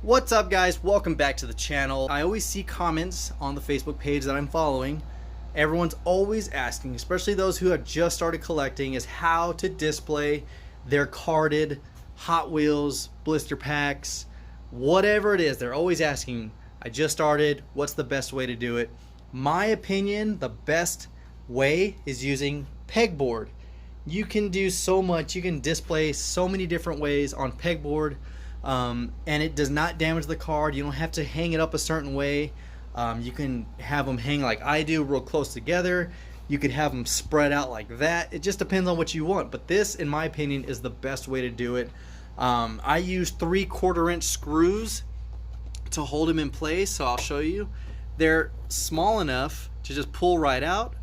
What's up, guys? Welcome back to the channel. I always see comments on the Facebook page that I'm following. Everyone's always asking, especially those who have just started collecting, is how to display their carded Hot Wheels blister packs, whatever it is. They're always asking, I just started, what's the best way to do it? My opinion, the best way is using pegboard. You can do so much. You can display so many different ways on pegboard, and it does not damage the card. You don't have to hang it up a certain way. You can have them hang like I do, real close together. You could have them spread out like that. It just depends on what you want, but this, in my opinion, is the best way to do it. I use 3/4 inch screws to hold them in place, so I'll show you. They're small enough to just pull right out,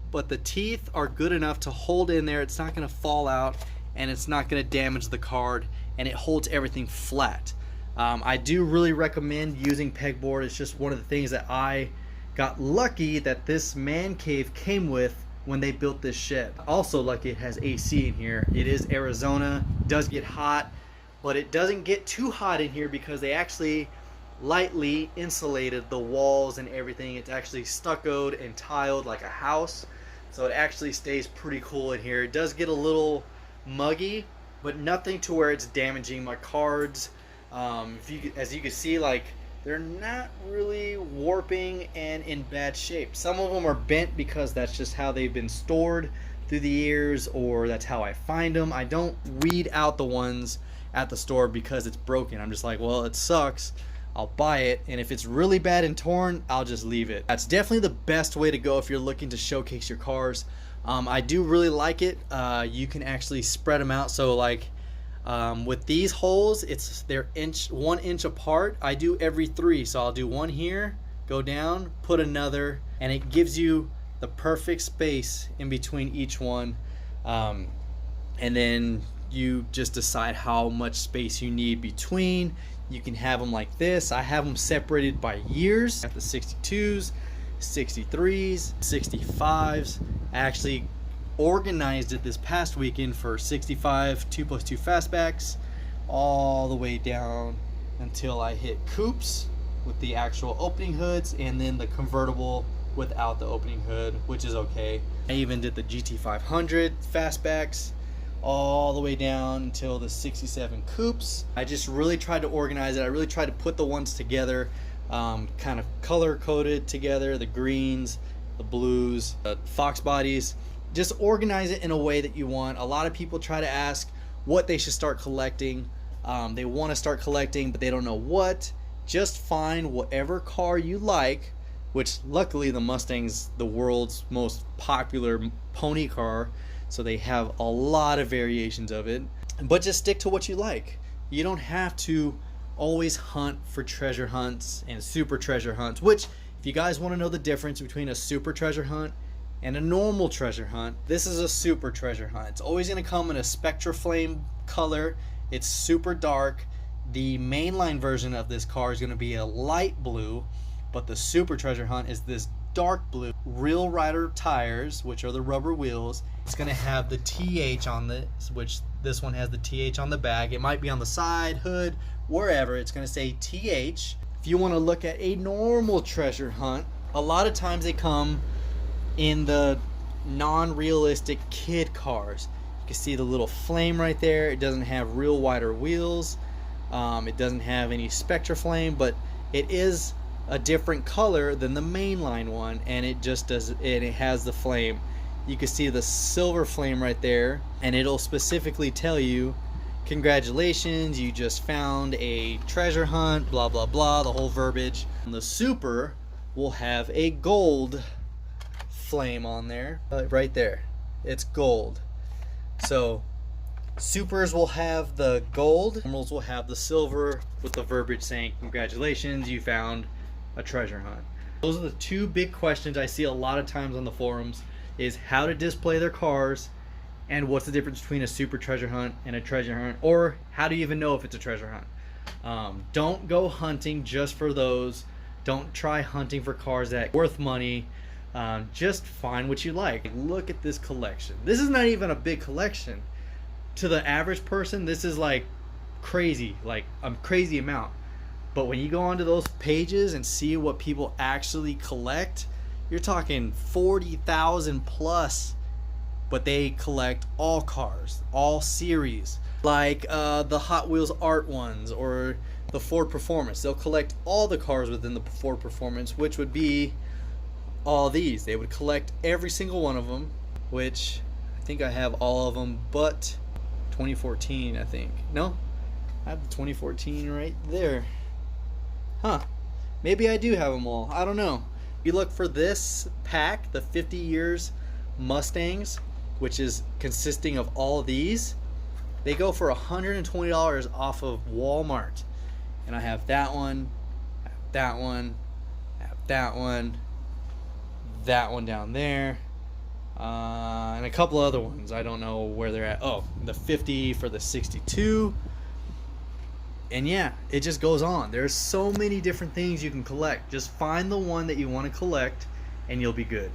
but the teeth are good enough to hold in there. It's not going to fall out, and it's not going to damage the card, and it holds everything flat. I do really recommend using pegboard. It's just one of the things that I got lucky that this man cave came with when they built this shed. Also lucky it has AC in here. It is Arizona, does get hot, but it doesn't get too hot in here because they actually lightly insulated the walls and everything. It's actually stuccoed and tiled like a house, so it actually stays pretty cool in here. It does get a little muggy, but nothing to where it's damaging my cards. As you can see, like, they're not really warping and in bad shape. Some of them are bent because that's just how they've been stored through the years, or that's how I find them. I don't weed out the ones at the store because it's broken. I'm just like, well, it sucks, I'll buy it, and if it's really bad and torn, I'll just leave it. That's definitely the best way to go if you're looking to showcase your cars. I do really like it. You can actually spread them out, so like with these holes, they're 1 inch apart. I do every 3, so I'll do one here, go down, put another, and it gives you the perfect space in between each one. And then you just decide how much space you need between. You can have them like this. I have them separated by years. Got the 62s, 63s, 65s. I actually organized it this past weekend for 65 2+2 fastbacks all the way down until I hit coupes with the actual opening hoods, and then the convertible without the opening hood, which is okay. I even did the GT500 fastbacks all the way down until the 67 coupes. I just really tried to organize it. I really tried to put the ones together, kind of color coded together, the greens, the blues, the fox bodies. Just organize it in a way that you want. A lot of people try to ask what they should start collecting. They want to start collecting, but they don't know what. Just find whatever car you like, which luckily the Mustang's the world's most popular pony car, so they have a lot of variations of it. But just stick to what you like. You don't have to always hunt for treasure hunts and super treasure hunts, which, if you guys want to know the difference between a super treasure hunt and a normal treasure hunt, this is a super treasure hunt. It's always going to come in a Spectra Flame color. It's super dark. The mainline version of this car is going to be a light blue, but the super treasure hunt is this dark blue. Real Rider tires, which are the rubber wheels. It's going to have the TH on this, which this one has the TH on the back. It might be on the side, hood, wherever. It's going to say TH. If you want to look at a normal treasure hunt, a lot of times they come in the non-realistic kid cars. You can see the little flame right there. It doesn't have real wider wheels. It doesn't have any Spectra Flame, but it is a different color than the mainline one, and it just does, and it has the flame. You can see the silver flame right there, and it'll specifically tell you, congratulations, you just found a treasure hunt, blah blah blah, the whole verbiage. And the super will have a gold flame on there, right there. It's gold. So supers will have the gold, normals will have the silver with the verbiage saying congratulations, you found a treasure hunt. Those are the two big questions I see a lot of times on the forums, is how to display their cars, and what's the difference between a super treasure hunt and a treasure hunt, or how do you even know if it's a treasure hunt. Don't go hunting just for those. Don't try hunting for cars that are worth money. Just find what you like. Look at this collection. This is not even a big collection. To the average person, this is like crazy, like a crazy amount. But when you go onto those pages and see what people actually collect, you're talking 40,000 plus. But they collect all cars, all series, like the Hot Wheels art ones or the Ford Performance. They'll collect all the cars within the Ford Performance, which would be all these. They would collect every single one of them, which I think I have all of them but 2014, I think. No, I have the 2014 right there. Huh, maybe I do have them all. I don't know. You look for this pack, the 50 years Mustangs, which is consisting of all these. They go for $120 off of Walmart. And I have that one, I have that one, I have that one down there, and a couple other ones. I don't know where they're at. Oh, the 50 for the 62. And yeah, it just goes on. There's so many different things you can collect. Just find the one that you want to collect and you'll be good.